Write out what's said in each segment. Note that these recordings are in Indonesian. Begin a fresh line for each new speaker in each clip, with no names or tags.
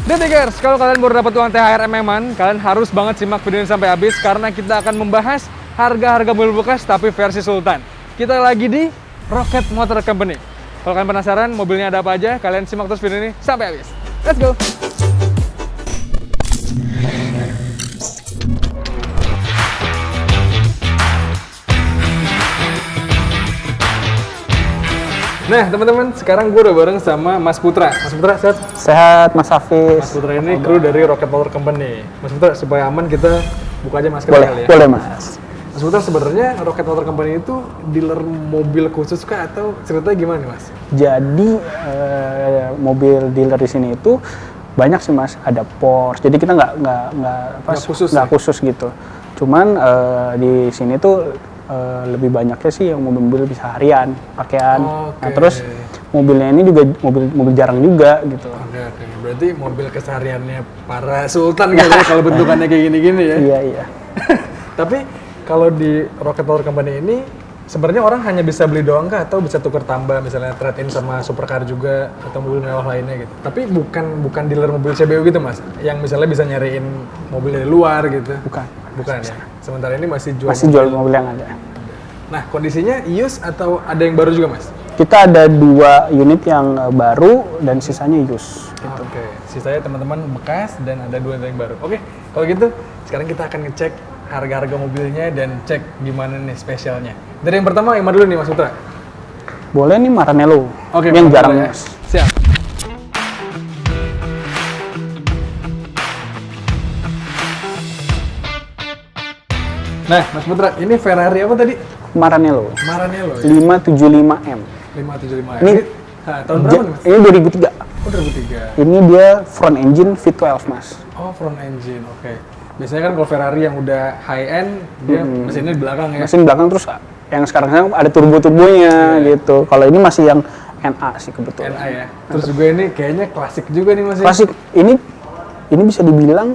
Detikers, kalau kalian baru dapat uang THR MM-an, kalian harus banget simak video ini sampai habis karena kita akan membahas harga-harga mobil bekas tapi versi Sultan. Kita lagi di Rocket Motor Company. Kalau kalian penasaran mobilnya ada apa aja, kalian simak terus video ini sampai habis. Let's go! Nah teman-teman, sekarang gue udah bareng sama Mas Putra. Mas Putra, sehat?
Sehat, Mas Hafiz.
Mas Putra ini kru dari Rocket Motor Company. Mas Putra, supaya aman kita buka aja masker kali ya.
Boleh Mas.
Mas Putra, sebenarnya Rocket Motor Company itu dealer mobil khusus kah atau ceritanya gimana nih Mas?
Jadi mobil dealer di sini itu banyak sih Mas. Ada Porsche. Jadi kita nggak khusus gitu. Cuman di sini tuh lebih banyaknya sih yang mobil-mobil bisa harian, pakaian. Nah, terus mobilnya ini juga mobil jarang juga gitu.
Oke. Berarti mobil kesehariannya para sultan gitu ya kalau bentukannya kayak gini-gini ya.
Iya.
Tapi kalau di Rocket Motor Company ini sebenarnya orang hanya bisa beli doang kah atau bisa tukar tambah misalnya trade-in sama supercar juga atau mobil mewah lainnya gitu. Tapi bukan dealer mobil CBU gitu Mas, yang misalnya bisa nyariin mobil dari luar gitu. Bukan ya. Sementara ini masih jual
mobil yang ada.
Nah, kondisinya used atau ada yang baru juga Mas?
Kita ada 2 unit yang baru dan sisanya used. Gitu.
Oke. Sisanya teman-teman bekas dan ada 2 yang baru. Oke. Kalau gitu, sekarang kita akan ngecek harga-harga mobilnya dan cek gimana nih spesialnya. Dari yang pertama, yang mana dulu nih Mas Putra?
Boleh nih Maranello.
Oke,
yang jarang
ya.
Mas.
Siap. Nah, Mas Putra, ini Ferrari apa tadi?
Maranello
ya?
575M.
575M.
Ini
tahun berapa nih Mas?
Ini 2003.
Oh, 2003.
Ini dia front engine V12 Mas.
Oh, front engine, oke. Biasanya kan kalau Ferrari yang udah high end, dia mesinnya di belakang ya?
Mesin belakang, terus yang sekarang ada turbo-turbonya gitu. Kalau ini masih yang NA sih kebetulan.
NA ya? Terus juga ini kayaknya klasik juga nih Mas.
Klasik, ini bisa dibilang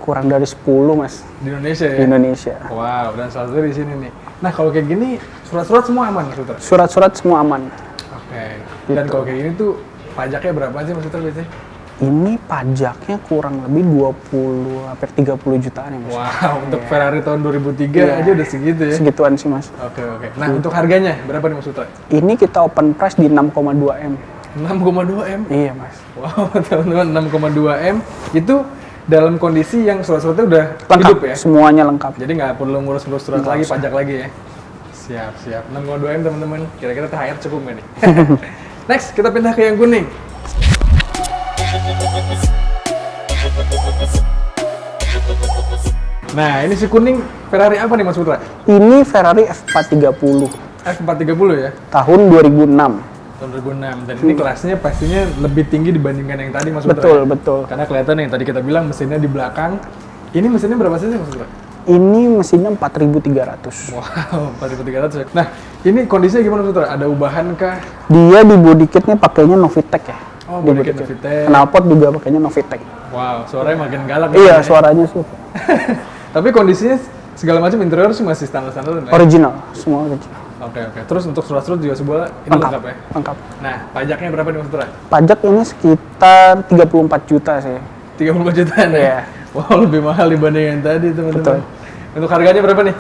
kurang dari 10 Mas.
Di Indonesia ya?
Di Indonesia.
Wow, dan salah satu di sini nih. Nah, kalau kayak gini, surat-surat semua aman Mas Putra?
Surat-surat semua aman.
Oke. Dan kalau kayak gini tuh, pajaknya berapa sih Mas Putra biasanya?
Ini pajaknya kurang lebih 20-30 jutaan ya Mas.
Wow, untuk Ferrari tahun 2003 aja udah segitu ya?
Segituan sih Mas.
Oke. Nah, untuk harganya berapa nih Mas Putra?
Ini kita open price di 6,2M.
6,2M?
Iya Mas.
Wow, teman-teman, 6,2M itu dalam kondisi yang surat-suratnya udah
lengkap,
hidup ya?
Semuanya lengkap.
Jadi nggak perlu ngurus-ngurus surat lagi, pajak lagi ya? Siap. 6,2M teman-teman. Kira-kira THR cukup nggak nih? Next, kita pindah ke yang kuning. Nah, ini si kuning Ferrari apa nih Mas Putra?
Ini Ferrari F430.
F430 ya?
Tahun 2006.
Tahun 2006. Dan ini kelasnya pastinya lebih tinggi dibandingkan yang tadi Mas Putra.
Betul.
Karena kelihatan yang tadi kita bilang mesinnya di belakang. Ini mesinnya berapa cc Mas Putra?
Ini mesinnya 4.300.
Wow, 4.300 ya. Nah, ini kondisinya gimana Mas Putra? Ada ubahan kah?
Dia di body kitnya pakainya Novitec ya.
Oh, body kit Novitec.
Knalpot juga pakainya Novitec.
Wow, suaranya makin galak.
Iya, suaranya sih.
Tapi kondisinya segala macam interior sih masih standar-standar.
Original, semua original.
Oke. Terus untuk surat-surat juga sebuah ini lengkap ya?
Lengkap.
Nah, pajaknya berapa nih Mas Putra?
Pajak ini sekitar 34 juta sih.
34 jutaan ya?
Iya.
Wow, lebih mahal dibanding yang tadi teman-teman. Untuk harganya berapa nih?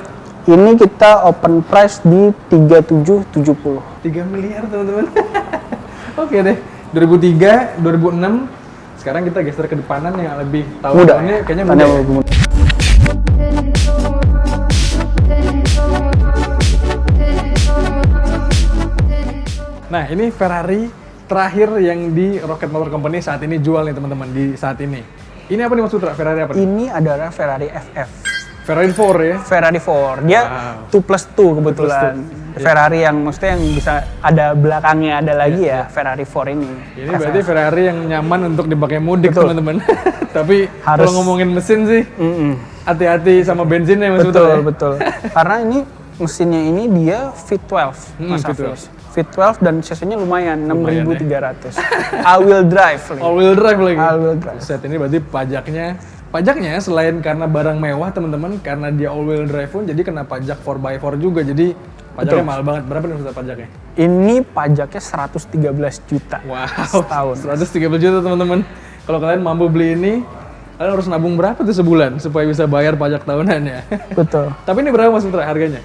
Ini kita open price di 3770.
3 miliar teman-teman. Oke deh. 2003, 2006. Sekarang kita geser ke depanan yang lebih tahunnya kayaknya muda. Ya? Nah, ini Ferrari terakhir yang di Rocket Motor Company saat ini jual nih teman-teman di saat ini. Ini apa nih Mas Putra? Ferrari apa?
Ini adalah Ferrari FF.
Ferrari 4 ya?
Ferrari 4. Dia 2+2 kebetulan. 2+2. Ferrari yang maksudnya yang bisa ada belakangnya ada lagi ya Ferrari 4 ini.
Ini berarti Ferrari yang nyaman untuk dipakai mudik teman-teman. Tapi kalau ngomongin mesin sih, hati-hati sama bensinnya Mas Putra.
Betul. Karena ini mesinnya ini dia V12 Mas Hafiz. V12 dan cc-nya lumayan 6.300. All-wheel drive lagi.
All-wheel drive lagi.
All-wheel drive.
Set ini berarti pajaknya selain karena barang mewah teman-teman, karena dia all-wheel drive pun jadi kena pajak 4x4 juga. Jadi pajaknya mahal banget. Berapa nih Ustaz pajaknya?
Ini pajaknya 113 juta.
Wow.
Setahun.
113 juta teman-teman. Kalau kalian mampu beli ini, kalian harus nabung berapa tuh sebulan supaya bisa bayar pajak tahunannya?
Betul.
Tapi ini berapa Mas Putra harganya?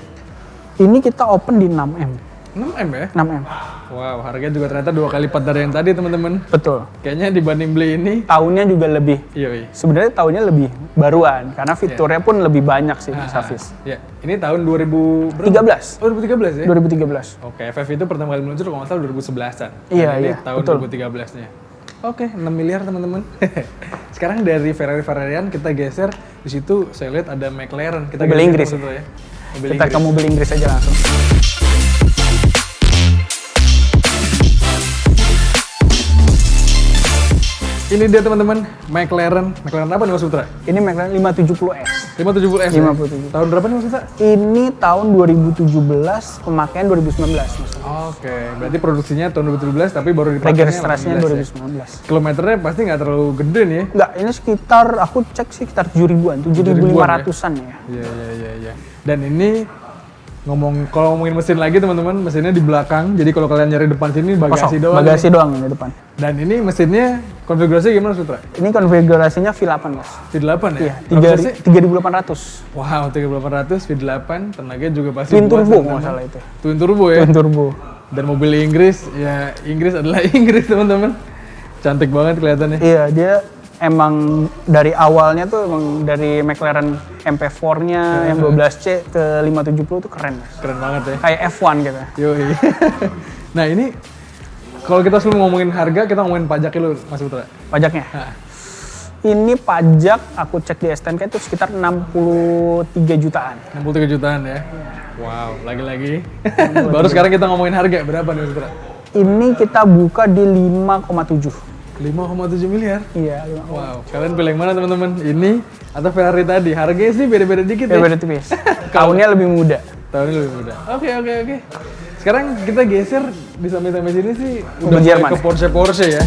Ini kita open di 6M.
6M ya?
6M.
Wow, harganya juga ternyata 2 kali lipat dari yang tadi teman-teman.
Betul.
Kayaknya dibanding beli ini,
Tahunnya juga lebih.
iya.
Sebenarnya tahunnya lebih baruan karena fiturnya pun lebih banyak sih Mas Hafiz.
Ya, ini tahun 2000 berapa?
13.
Oh, 2013 ya?
2013.
Oke, FF itu pertama kali meluncur kalau nggak salah 2011-an.
Iya,
ini
iya,
tahun
betul.
2013-nya. Oke, 6 miliar teman-teman. Sekarang dari Ferrari-Ferrarian kita geser, di situ saya lihat ada McLaren. Kita
Mobil
geser
Inggris.
Mas Putra ya. Mobil
Kita
Inggris.
ke mobil Inggris aja langsung.
Ini dia teman-teman, McLaren. McLaren apa nih Mas Putra?
Ini McLaren 570S.
570S ya?
570.
Tahun berapa nih Mas Putra?
Ini tahun 2017, pemakaian 2019 Mas.
Oke, berarti produksinya tahun 2017 tapi baru dipakai
Registrasinya
2019 ya?
2019.
Kilometernya pasti nggak terlalu gede nih ya?
Enggak, ini sekitar, aku cek sih sekitar 7.000-an, 7.500-an ya.
Iya. Dan ini kalau ngomongin mesin lagi teman-teman, mesinnya di belakang. Jadi kalau kalian nyari depan sini bagasi
Kosong,
doang.
bagasi doang di depan.
Dan ini mesinnya konfigurasinya gimana Mas Putra?
Ini konfigurasinya V8 Mas.
V8 ya?
Iya,
Berapa sih?
3.800.
Wow, 3800 V8, tenaga juga pasti
Twin
puas,
turbo
teman-teman.
nggak salah itu.
Twin turbo ya?
Twin turbo.
Dan mobil Inggris, ya Inggris adalah Inggris teman-teman. Cantik banget kelihatannya.
Iya, dia emang dari awalnya tuh emang dari McLaren MP4-nya yang 12C ke 570 tuh keren Mas.
Keren banget ya.
Kayak F1 gitu.
Yoi. Nah ini, kalau kita sebelum ngomongin harga, kita ngomongin pajak dulu Mas Putra.
Pajaknya.
Nah,
Ini pajak aku cek di STNK itu sekitar 63 jutaan.
63 jutaan ya. Wow, lagi-lagi. Baru sekarang kita ngomongin harga, berapa nih Mas Putra?
Ini kita buka di 5,7.
5,7 miliar.
Iya,
Wow, kalian pilih yang mana teman-teman? Ini atau Ferrari tadi? Harganya sih beda-beda dikit ya.
beda tipis. Tahunnya lebih muda.
Tahunnya lebih muda. Oke. Sekarang kita geser di samping-samping sini sih udah
Mobil
mulai
Jerman.
ke Porsche ya.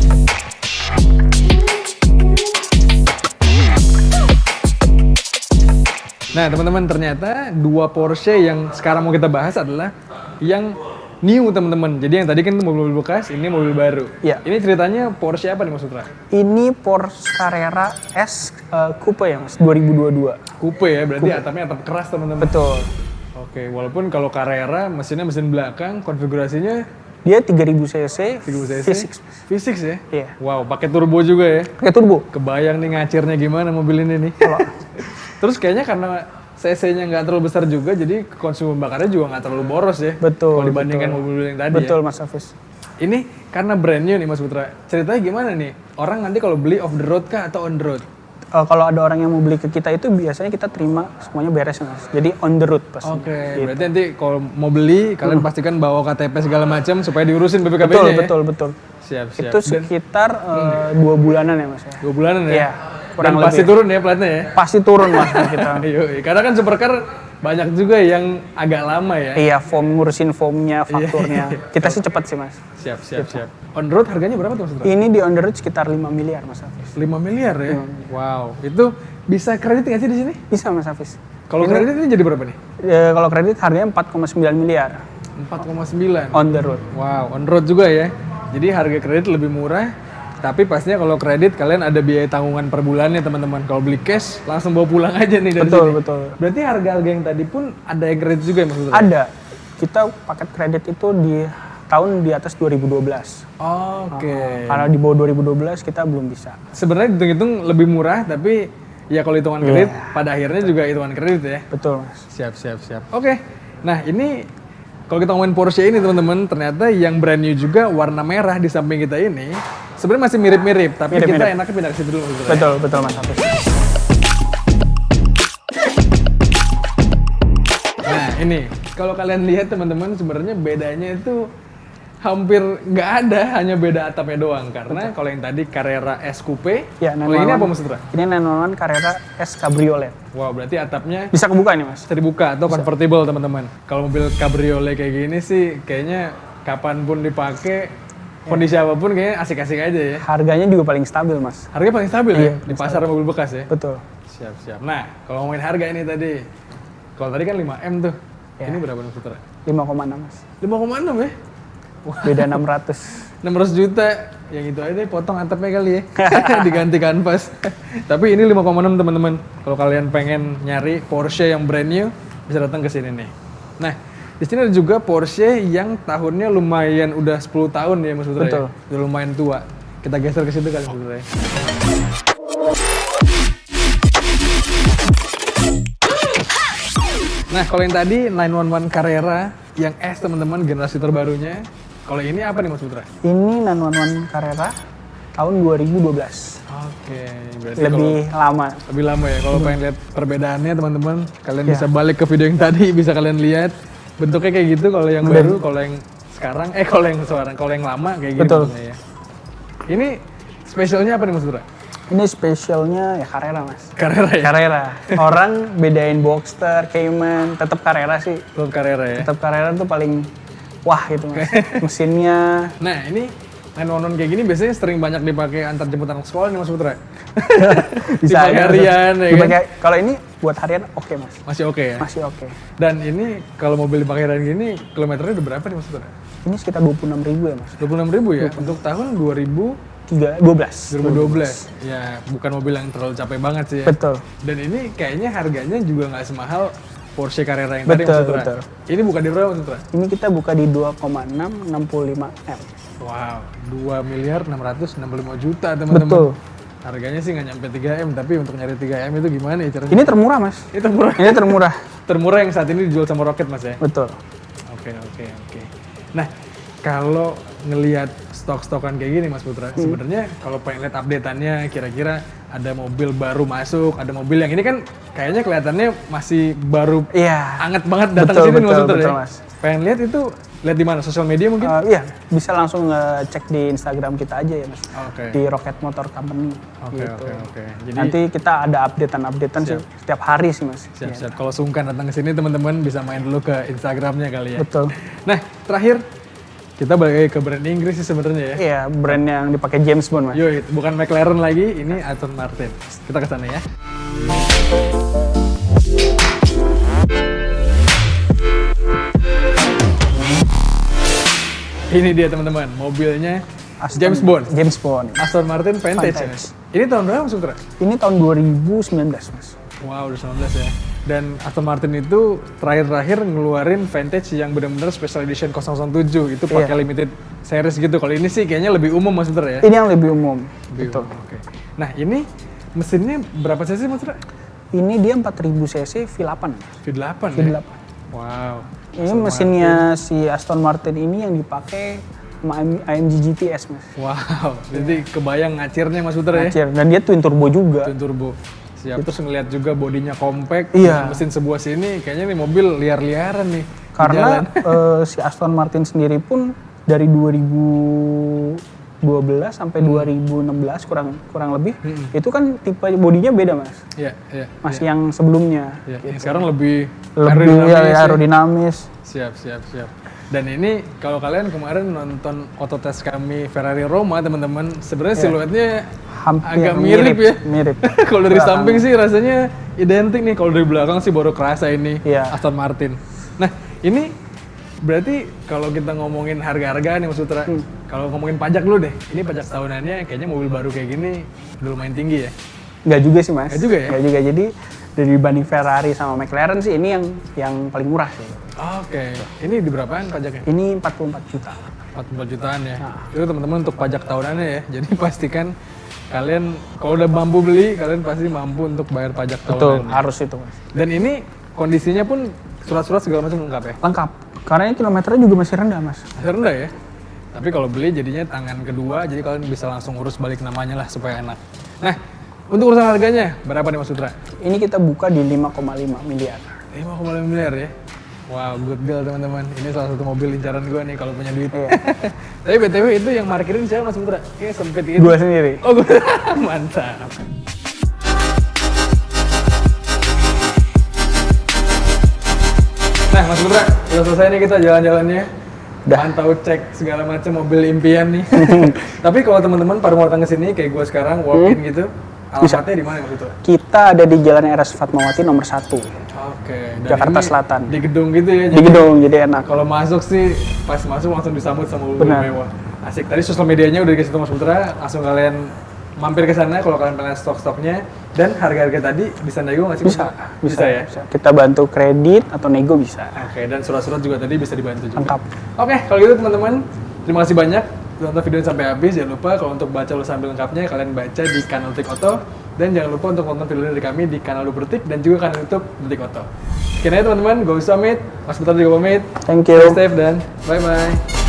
Nah teman-teman, ternyata dua Porsche yang sekarang mau kita bahas adalah yang new teman-teman. Jadi yang tadi kan itu mobil bekas, ini mobil baru.
Iya.
Ini ceritanya Porsche apa nih Mas Putra?
Ini Porsche Carrera S Coupe ya Mas, 2022.
Coupe ya, berarti atapnya atap keras teman-teman.
Betul.
Oke, walaupun kalau Carrera mesinnya mesin belakang, konfigurasinya
Dia 3000 cc,
3000 cc.
V6.
V6 ya?
Iya.
Wow, pakai turbo juga ya.
Pakai turbo.
Kebayang nih ngacirnya gimana mobil ini nih. Terus kayaknya karena cc-nya nggak terlalu besar juga, jadi konsumsi bakarnya juga nggak terlalu boros ya.
Betul.
Kalau dibandingkan mobil yang tadi
Betul
ya.
Mas Hafiz.
Ini karena brand new nih Mas Putra. Ceritanya gimana nih? Orang nanti kalau beli off the road kah atau on the road?
Kalau ada orang yang mau beli ke kita itu biasanya kita terima semuanya beres ya Mas. Jadi on the road pasti.
Oke, berarti nanti kalau mau beli kalian pastikan bawa KTP segala macam supaya diurusin BPKB-nya
Betul,
ya.
betul.
Siap.
Itu sekitar 2 bulanan ya Mas ya.
2 bulanan ya.
Iya, kurang
Dan
lebih.
pasti turun ya platnya ya.
Pasti turun Mas kita.
Yoi, karena kan supercar banyak juga yang agak lama ya.
Iya, ngurusin formnya, fakturnya. Kita sih cepat sih Mas.
Siap. On the road harganya berapa tuh Mas Putra?
Ini di on the road sekitar 5 miliar Mas Hafiz.
5 miliar ya? Wow, itu bisa kredit nggak sih di sini?
Bisa Mas Hafiz.
Kalau kredit ini jadi berapa nih?
Kalau kredit harganya 4,9 miliar
4,9.
on the road.
Wow, on road juga ya. Jadi harga kredit lebih murah, tapi pastinya kalau kredit kalian ada biaya tanggungan per bulannya teman-teman. Kalau beli cash langsung bawa pulang aja nih dari
Betul,
sini.
betul.
Berarti harga-harga yang tadi pun ada yang kredit juga ya Mas Putra?
Ada. Kita paket kredit itu di tahun di atas 2012.
Oke.
Kalau di bawah 2012 kita belum bisa.
Sebenarnya hitung-hitung lebih murah, tapi ya kalau hitungan kredit pada akhirnya juga hitungan kredit ya.
Betul Mas.
Siap. Oke. Nah ini kalau kita ngomongin Porsche ini teman-teman, ternyata yang brand new juga warna merah di samping kita ini sebenarnya masih mirip-mirip, tapi kita
Mirip-mirip.
enaknya pindah ke situ dulu. Mas.
Betul Mas Hafiz.
Nah ini kalau kalian lihat teman-teman sebenarnya bedanya itu hampir nggak ada, hanya beda atapnya doang. Karena kalau yang tadi Carrera S Coupe,
Ya,
kalau ini apa Mas Putra?
Ini 911 Carrera S Cabriolet.
Wow, berarti atapnya
Bisa kebuka nih Mas.
bisa dibuka atau convertible teman-teman. Kalau mobil cabriolet kayak gini sih kayaknya kapanpun dipakai, kondisi apapun kayaknya asik-asik aja ya.
Harganya juga paling stabil Mas.
Harga paling stabil ya
Iya,
di pasar mobil bekas ya.
Betul.
Siap. Nah, kalau ngomongin harga ini tadi, kalau tadi kan 5M tuh,
Ya.
ini berapa Mas Putra?
5,6 Mas.
5,6 ya?
Beda 600.
600 juta. Yang itu aja deh, potong atapnya kali ya. Diganti kanvas. Tapi ini 5,6 teman-teman. Kalau kalian pengen nyari Porsche yang brand new, bisa datang ke sini nih. Nah, di sini ada juga Porsche yang tahunnya lumayan udah 10 tahun ya Mas Putra.
Betul.
Ya? Udah lumayan tua. Kita geser ke situ kali Mas Putra. Nah, kalau yang tadi 911 Carrera yang S teman-teman, generasi terbarunya. Kalau ini apa nih Mas Putra?
Ini 911 Carrera tahun 2012.
Oke, berarti
Lebih lama.
lebih lama ya. Kalau pengen lihat perbedaannya teman-teman, kalian bisa balik ke video yang tadi, bisa kalian lihat bentuknya kayak gitu. Kalau yang baru, kalau yang sekarang, kalau yang lama kayak gitu.
Betul.
Ya. Ini spesialnya apa nih Mas Putra?
Ini spesialnya ya Carrera mas.
Carrera ya?
Carrera. Orang bedain Boxster, Cayman, tetap Carrera sih.
Tetap Carrera ya?
Tetap Carrera tuh paling wah gitu mas. Mesinnya.
Nah ini 911 kayak gini biasanya sering banyak dipakai antar jemput anak sekolah nih Mas Putra?
Bisa
dipakai
ya,
harian ya kan?
Kalau ini buat harian oke mas.
Masih oke ya?
Masih oke.
Dan ini kalau mobil dipakai harian gini, kilometernya udah berapa nih Mas Putra?
Ini sekitar 26.000 ya mas.
26.000 ya? Untuk tahun
12.
2012. Ya, bukan mobil yang terlalu capek banget sih ya.
Betul.
Dan ini kayaknya harganya juga nggak semahal Porsche Carrera yang tadi Mas
Betul,
Putra.
betul.
Ini buka di berapa Mas Putra?
Ini kita buka di 2,665 M.
Wow, 2 miliar 665 juta teman-teman.
Betul.
Harganya sih nggak nyampe 3 M, tapi untuk nyari 3 M itu gimana ya caranya?
Ini termurah mas.
Ini termurah.
Ini termurah.
Termurah yang saat ini dijual sama Rocket Mas ya?
Betul.
Oke. Nah, kalau ngelihat stok-stokan kayak gini Mas Putra, sebenarnya kalau pengen lihat update-annya kira-kira ada mobil baru masuk, ada mobil yang ini kan kayaknya kelihatannya masih baru
Iya.
anget banget datang ke
Betul,
sini Mas
betul,
Putra
betul,
ya.
Mas.
Pengen lihat itu lihat di mana? Sosial media mungkin?
Iya, bisa langsung ngecek di Instagram kita aja ya mas.
Oke.
Di Rocket Motor Company. Gitu.
Oke. Jadi
Nanti kita ada updatean sih setiap hari sih mas.
siap-siap. Kalau sungkan datang ke sini teman-teman bisa main dulu ke Instagramnya kali ya.
Betul.
Nah, terakhir kita balik lagi ke brand Inggris sih sebenarnya ya.
Iya, brand yang dipakai James Bond mas.
Yuk, bukan McLaren lagi, ini Aston Martin. Kita ke sana ya. Ini dia teman-teman, mobilnya James Bond.
James Bond.
Aston Martin Vantage. Ya?
Vantage.
Ini tahun berapa Mas Putra?
Ini tahun 2019 mas.
Wow, udah 19 ya. Dan Aston Martin itu terakhir-terakhir ngeluarin Vantage yang benar-benar special edition 007. Itu pakai limited series gitu. Kalau ini sih kayaknya lebih umum Mas Putra ya?
Ini yang lebih umum.
Lebih
Betul.
umum, oke. Nah ini mesinnya berapa cc Mas Putra?
Ini dia 4000 cc V8.
V8
V8.
ya? Wow.
Ini mesinnya si Aston Martin ini yang dipakai sama AMG GTS mas.
Wow, jadi kebayang ngacirnya Mas Putra ya?
Ngacir. Dan dia twin turbo juga.
Twin turbo. Siap, terus ngeliat juga bodinya compact,
Iya.
dengan mesin sebuah sini, kayaknya nih mobil liar-liaran nih. di
Karena
jalan.
si Aston Martin sendiri pun dari 2012 sampai 2016 kurang lebih itu kan tipe bodinya beda mas.
Iya.
Masih yang sebelumnya.
Iya. Yang sekarang lebih
Lebih
ya.
aerodinamis.
Siap. Dan ini kalau kalian kemarin nonton autotest kami Ferrari Roma teman-teman, sebenarnya siluetnya
Hampir
agak mirip ya.
Mirip.
Kalau dari samping sih rasanya identik nih, kalau dari belakang sih baru kerasa ini
Iya.
Aston Martin. Nah ini berarti kalau kita ngomongin harga-harga nih Mas Putra, kalau ngomongin pajak dulu deh, ini pajak tahunannya kayaknya mobil baru kayak gini udah lumayan tinggi ya?
Nggak juga sih mas.
Nggak juga ya?
Nggak juga. Jadi dari dibanding Ferrari sama McLaren sih ini yang paling murah sih.
Oke. Ini di berapaan pajaknya?
Ini 44 juta.
44 jutaan ya. Itu teman-teman untuk pajak tahunannya ya. Jadi pastikan kalian kalau udah mampu beli, kalian pasti mampu untuk bayar pajak
Betul,
tahunan.
harus itu mas.
Dan ini kondisinya pun surat-surat segala macam lengkap ya.
Lengkap. Karena ini kilometernya juga masih rendah mas.
Masih rendah ya. Tapi kalau beli jadinya tangan kedua, jadi kalian bisa langsung urus balik namanya lah supaya enak. Nah, untuk urusan harganya berapa nih Mas Putra?
Ini kita buka di 5,5 miliar.
5,5 miliar ya. Wow, good deal teman-teman. Ini salah satu mobil incaran gue nih kalau punya duit.
Iya.
Tapi BTW itu yang markirin siapa Mas Putra? Kayaknya sempit gitu.
Gua sendiri.
Oh, gue. Mantap. Nah, Mas Putra, udah selesai nih kita jalan-jalannya.
Udah.
Pantau cek segala macam mobil impian nih. Tapi kalau teman-teman pada mau datang ke sini kayak gue sekarang walk in gitu, alamatnya di mana Mas Putra?
Kita ada di Jalan RS Fatmawati nomor 1.
Oke. Dan
Jakarta
ini
Selatan.
Di gedung gitu ya.
Di gedung, jadi enak.
Kalau masuk sih pas masuk langsung disambut sama mobil
Benar.
mewah. Asik. Tadi sosial medianya udah dikasih tahu Mas Putra, langsung kalian mampir ke sana kalau kalian pengen stok-stoknya, dan harga-harga tadi bisa nego nggak sih?
Bisa
ya.
bisa. Kita bantu kredit atau nego bisa.
Oke, dan surat-surat juga tadi bisa dibantu juga.
Lengkap.
Oke, kalau gitu teman-teman, terima kasih banyak tonton videonya sampai habis. Jangan lupa kalau untuk baca ulasan lengkapnya kalian baca di kanal Detik Auto, dan jangan lupa untuk nonton video dari kami di kanal Detik dan juga kanal YouTube Detik Auto. Sekian aja teman-teman, gue Amit, Mas Putra juga pamit.
Thank you.
Stay safe dan bye-bye.